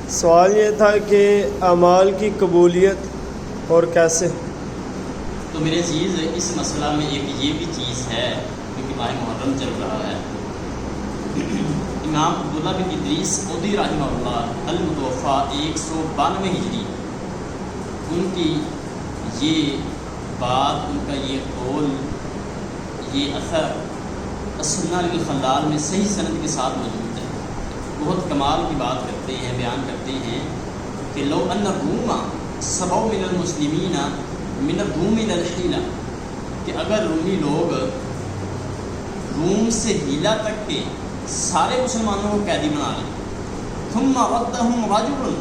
سوال یہ تھا کہ اعمال کی قبولیت اور کیسے؟ تو میرے عزیز اس مسئلہ میں ایک یہ بھی چیز ہے کیونکہ ماہ محرم چل رہا ہے۔ امام عبداللہ بن ادریس عودی رحمہ اللہ المتوفیٰ 192 ہجری، ان کی یہ بات، ان کا یہ قول، یہ اثر السنہ للخلال میں صحیح سند کے ساتھ موجود ہے۔ بہت کمال کی بات کرتے ہیں، بیان کرتے ہیں کہ لو ان الروم سبوا من المسلمین من الروم الى الحیلہ، کہ اگر رومی لوگ روم سے حیلہ تک کے سارے مسلمانوں کو قیدی بنا لیں، ثم ردهم رجل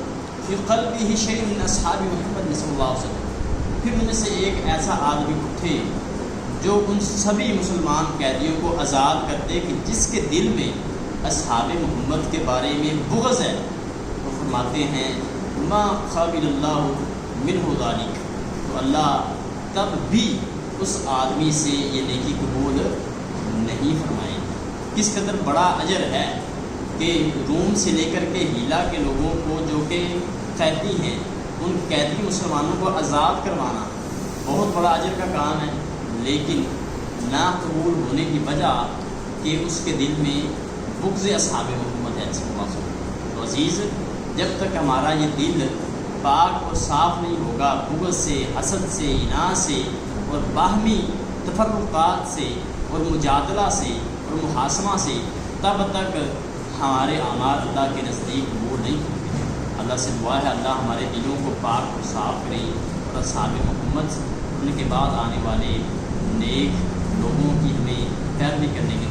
فی قلبہ شیء من اصحاب محمد صلی اللہ علیہ وسلم، پھر ان میں سے ایک ایسا آدمی اٹھے جو ان سبھی مسلمان قیدیوں کو آزاد کرتے کہ جس کے دل میں اصحاب محمد کے بارے میں بغض ہے، وہ فرماتے ہیں ما قابل اللہ منہ ذالک، تو اللہ تب بھی اس آدمی سے یہ نیکی قبول نہیں فرمائے۔ کس قدر بڑا اجر ہے کہ روم سے لے کر کے حیلہ کے لوگوں کو جو کہ قیدی ہیں، ان قیدی مسلمانوں کو آزاد کروانا بہت بڑا اجر کا کام ہے، لیکن نا قبول ہونے کی وجہ کہ اس کے دل میں بغض اصحاب محمد ہے صلی اللہ علیہ وسلم۔ تو عزیز، جب تک ہمارا یہ دل پاک اور صاف نہیں ہوگا بغض سے، حسد سے، اناد سے اور باہمی تفرقات سے اور مجادلہ سے اور محاسمہ سے، تب تک ہمارے اعمال اللہ کے نزدیک قبول نہیں ہوگے۔ اللہ سے دعا ہے اللہ ہمارے دلوں کو پاک اور صاف کرے اور اصحاب محمد ان کے بعد آنے والے نیک لوگوں کی ہمیں پیروی کرنے کی